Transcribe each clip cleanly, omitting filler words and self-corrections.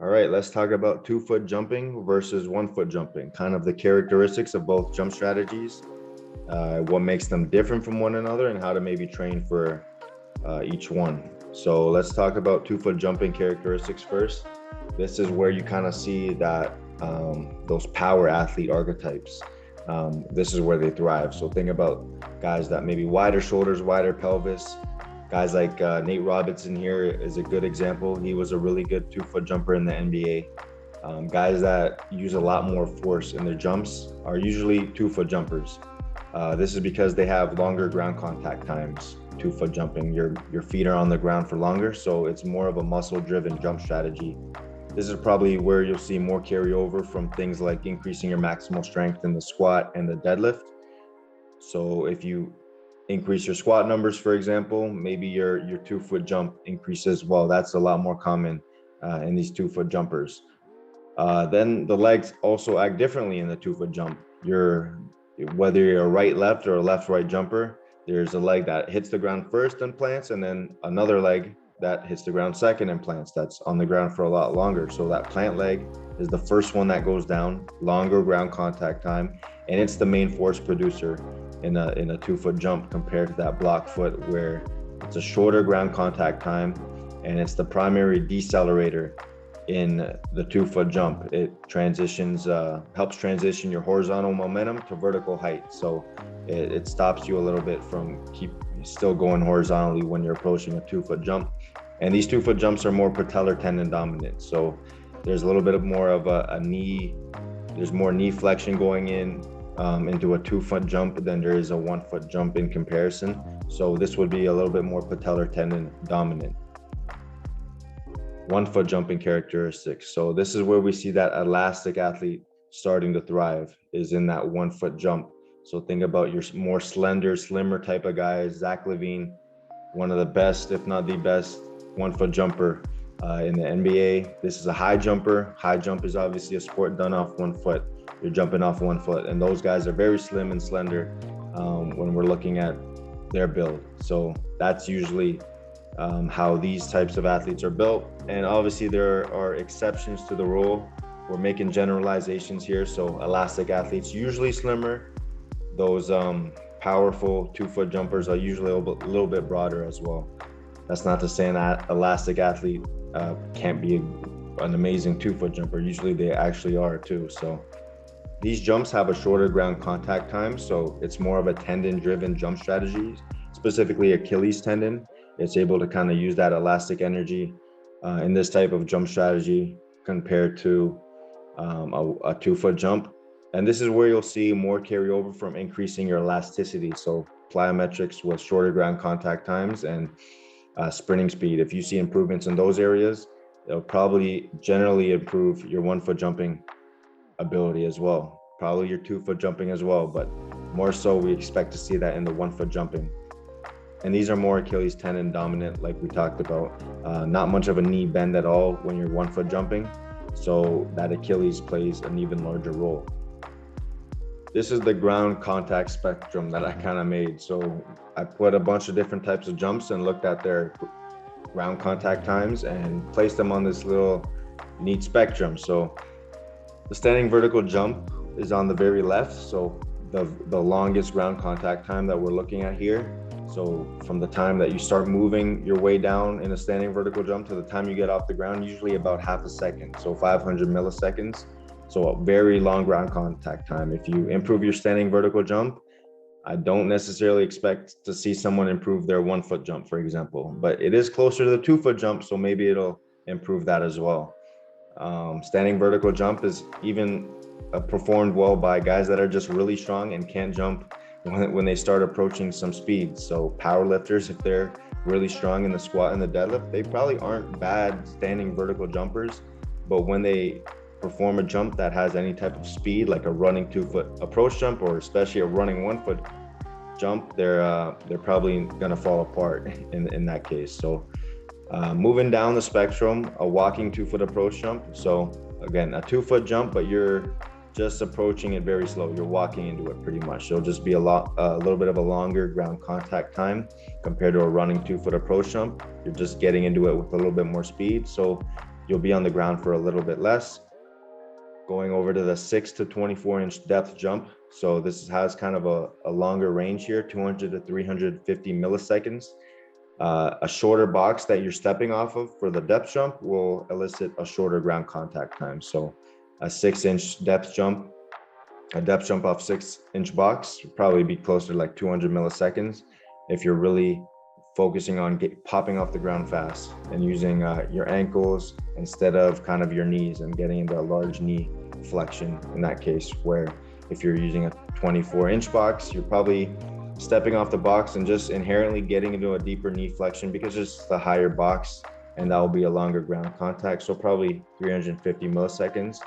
All right, let's talk about 2 foot jumping versus 1 foot jumping, kind of the characteristics of both jump strategies, what makes them different from one another, and how to maybe train for each one. So let's talk about 2 foot jumping characteristics first. This is where you kind of see that those power athlete archetypes. This is where they thrive. So think about guys that maybe wider shoulders, wider pelvis. Guys like Nate Robinson here is a good example. He was a really good 2 foot jumper in the NBA. Guys that use a lot more force in their jumps are usually 2 foot jumpers. This is because they have longer ground contact times. 2 foot jumping, your feet are on the ground for longer, so it's more of a muscle-driven jump strategy. This is probably where you'll see more carryover from things like increasing your maximal strength in the squat and the deadlift. So if you increase your squat numbers, for example, maybe your 2 foot jump increases. Well, that's a lot more common in these 2 foot jumpers. Then the legs also act differently in the 2 foot jump. Whether you're a right left or a left right jumper, there's a leg that hits the ground first and plants, and then another leg that hits the ground second and plants. That's on the ground for a lot longer. So that plant leg is the first one that goes down, longer ground contact time, and it's the main force producer in a 2 foot jump compared to that block foot where it's a shorter ground contact time and it's the primary decelerator in the 2 foot jump. It helps transition your horizontal momentum to vertical height. So it stops you a little bit from keep still going horizontally when you're approaching a 2 foot jump. And these 2 foot jumps are more patellar tendon dominant. So there's a little bit of more of a knee, there's more knee flexion going into a 2 foot jump than there is a 1 foot jump in comparison. So this would be a little bit more patellar tendon dominant. 1 foot jumping characteristics. So this is where we see that elastic athlete starting to thrive, is in that 1 foot jump. So think about your more slender, slimmer type of guys. Zach LaVine, one of the best, if not the best, 1 foot jumper in the NBA. This is a high jumper. High jump is obviously a sport done off 1 foot. You're jumping off 1 foot, and those guys are very slim and slender when we're looking at their build. So that's usually how these types of athletes are built. And obviously there are exceptions to the rule. We're making generalizations here. So elastic athletes usually slimmer. Those powerful 2 foot jumpers are usually a little bit broader as well. That's not to say an elastic athlete can't be an amazing 2 foot jumper. Usually they actually are too. So these jumps have a shorter ground contact time. So it's more of a tendon driven jump strategy, specifically Achilles tendon. It's able to kind of use that elastic energy in this type of jump strategy compared to a 2 foot jump. And this is where you'll see more carryover from increasing your elasticity. So plyometrics with shorter ground contact times and sprinting speed. If you see improvements in those areas, it'll probably generally improve your 1 foot jumping ability as well. Probably your 2 foot jumping as well, but more so we expect to see that in the 1 foot jumping. And these are more Achilles tendon dominant, like we talked about. Not much of a knee bend at all when you're 1 foot jumping. So that Achilles plays an even larger role. This is the ground contact spectrum that I kind of made. So I put a bunch of different types of jumps and looked at their ground contact times and placed them on this little neat spectrum. So the standing vertical jump is on the very left. So the longest ground contact time that we're looking at here. So from the time that you start moving your way down in a standing vertical jump to the time you get off the ground, usually about half a second. So 500 milliseconds. So a very long ground contact time. If you improve your standing vertical jump, I don't necessarily expect to see someone improve their 1 foot jump, for example, but it is closer to the 2 foot jump. So maybe it'll improve that as well. Standing vertical jump is even performed well by guys that are just really strong and can't jump when they start approaching some speed. So power lifters, if they're really strong in the squat and the deadlift, they probably aren't bad standing vertical jumpers, but when they perform a jump that has any type of speed, like a running 2 foot approach jump, or especially a running 1 foot jump, they're probably gonna fall apart in that case. So moving down the spectrum, a walking 2 foot approach jump. So again, a 2 foot jump, but you're just approaching it very slow. You're walking into it pretty much. So it'll just be a little bit of a longer ground contact time compared to a running 2 foot approach jump. You're just getting into it with a little bit more speed. So you'll be on the ground for a little bit less. Going over to the 6 to 24 inch depth jump. So this has kind of a longer range here, 200 to 350 milliseconds. A shorter box that you're stepping off of for the depth jump will elicit a shorter ground contact time. So a 6-inch depth jump, a depth jump off 6-inch box would probably be closer to like 200 milliseconds if you're really focusing on popping off the ground fast and using your ankles instead of kind of your knees and getting into a large knee flexion in that case, where if you're using a 24-inch box, you're probably stepping off the box and just inherently getting into a deeper knee flexion because it's the higher box and that will be a longer ground contact. So probably 350 milliseconds.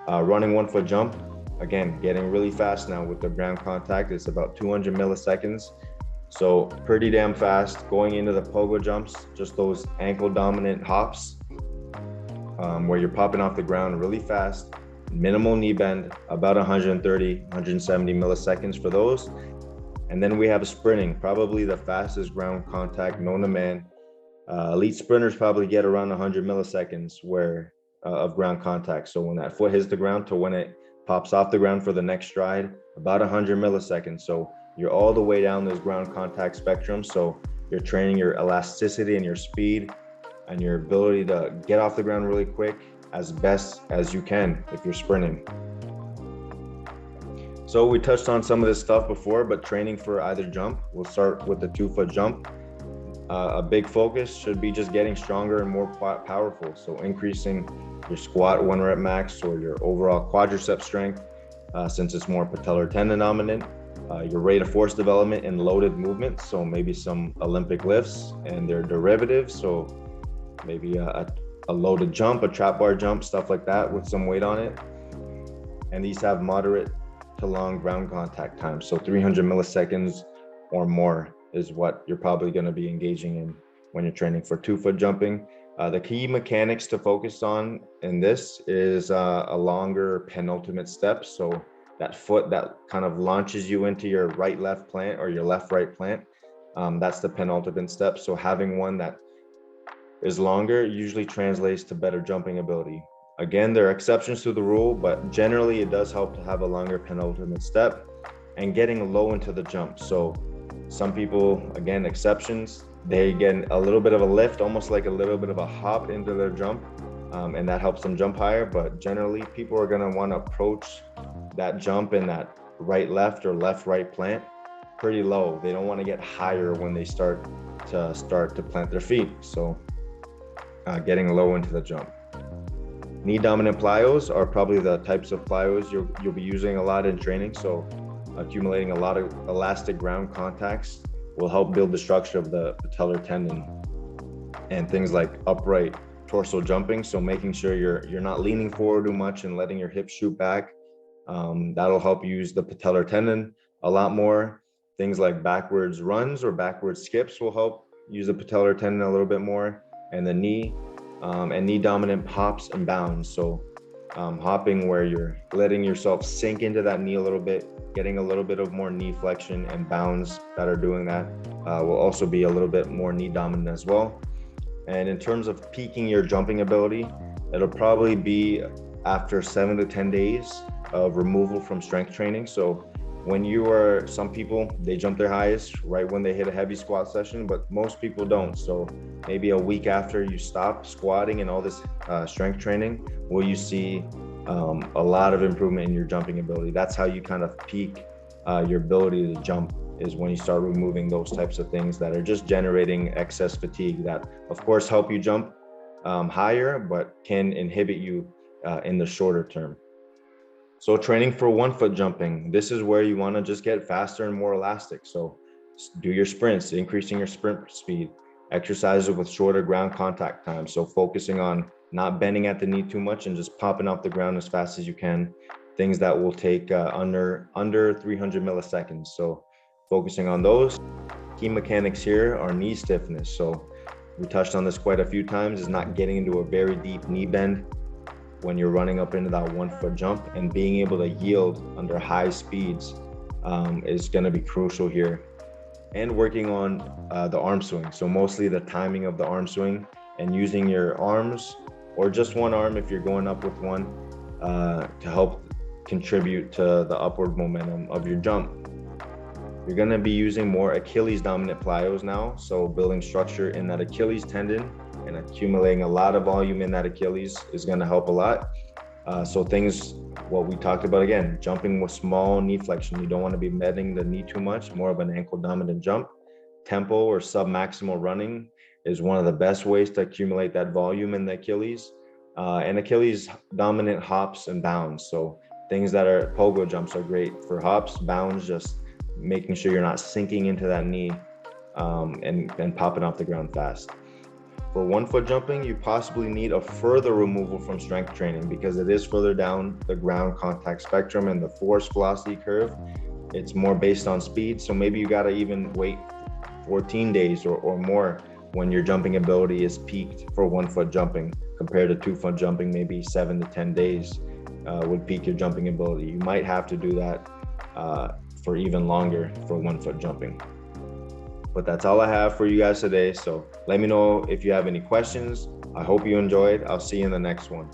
Running 1 foot jump, again, getting really fast now with the ground contact. It's about 200 milliseconds. So pretty damn fast. Going into the pogo jumps, just those ankle dominant hops where you're popping off the ground really fast, minimal knee bend, about 130, 170 milliseconds for those. And then we have sprinting, probably the fastest ground contact known to man. Elite sprinters probably get around 100 milliseconds of ground contact. So when that foot hits the ground to when it pops off the ground for the next stride, about 100 milliseconds. So you're all the way down this ground contact spectrum. So you're training your elasticity and your speed and your ability to get off the ground really quick as best as you can if you're sprinting. So we touched on some of this stuff before, but training for either jump, we'll start with the 2 foot jump. A big focus should be just getting stronger and more powerful. So increasing your squat 1 rep max or your overall quadricep strength, since it's more patellar tendon dominant. Your rate of force development in loaded movements. So maybe some Olympic lifts and their derivatives. So maybe a loaded jump, a trap bar jump, stuff like that with some weight on it. And these have moderate to long ground contact time. So 300 milliseconds or more is what you're probably going to be engaging in when you're training for 2 foot jumping. The key mechanics to focus on in this is a longer penultimate step. So that foot that kind of launches you into your right-left plant or your left-right plant, that's the penultimate step. So having one that is longer usually translates to better jumping ability. Again, there are exceptions to the rule, but generally it does help to have a longer penultimate step and getting low into the jump. So some people, again, exceptions, they get a little bit of a lift, almost like a little bit of a hop into their jump, and that helps them jump higher. But generally, people are going to want to approach that jump in that right-left or left-right plant pretty low. They don't want to get higher when they start to plant their feet. So getting low into the jump. Knee dominant plyos are probably the types of plyos you'll be using a lot in training. So accumulating a lot of elastic ground contacts will help build the structure of the patellar tendon. And things like upright torso jumping, so making sure you're not leaning forward too much and letting your hips shoot back. That'll help use the patellar tendon a lot more. Things like backwards runs or backwards skips will help use the patellar tendon a little bit more. And the knee and knee dominant hops and bounds. So hopping where you're letting yourself sink into that knee a little bit, getting a little bit of more knee flexion, and bounds that are doing that will also be a little bit more knee dominant as well. And in terms of peaking your jumping ability, it'll probably be after 7 to 10 days of removal from strength training. So when some people, they jump their highest right when they hit a heavy squat session, but most people don't. So maybe a week after you stop squatting and all this strength training, will you see a lot of improvement in your jumping ability. That's how you kind of peak your ability to jump, is when you start removing those types of things that are just generating excess fatigue that of course help you jump higher, but can inhibit you in the shorter term. So training for 1 foot jumping, this is where you want to just get faster and more elastic. So do your sprints, increasing your sprint speed, exercises with shorter ground contact time. So focusing on not bending at the knee too much and just popping off the ground as fast as you can. Things that will take under 300 milliseconds. So focusing on those. Key mechanics here are knee stiffness. So we touched on this quite a few times, is not getting into a very deep knee bend when you're running up into that 1 foot jump, and being able to yield under high speeds is going to be crucial here. And working on the arm swing. So mostly the timing of the arm swing and using your arms or just one arm if you're going up with one, to help contribute to the upward momentum of your jump. You're going to be using more Achilles dominant plyos now, so building structure in that Achilles tendon and accumulating a lot of volume in that Achilles is going to help a lot. So things, what we talked about again, jumping with small knee flexion. You don't want to be bending the knee too much, more of an ankle dominant jump. Tempo or sub-maximal running is one of the best ways to accumulate that volume in the Achilles. And Achilles dominant hops and bounds. So things that are pogo jumps are great for hops, bounds, just making sure you're not sinking into that knee and popping off the ground fast. For 1 foot jumping, you possibly need a further removal from strength training because it is further down the ground contact spectrum and the force velocity curve. It's more based on speed. So maybe you got to even wait 14 days or more when your jumping ability is peaked for 1 foot jumping, compared to 2 foot jumping, maybe 7 to 10 days would peak your jumping ability. You might have to do that for even longer for 1 foot jumping. But that's all I have for you guys today. So let me know if you have any questions. I hope you enjoyed. I'll see you in the next one.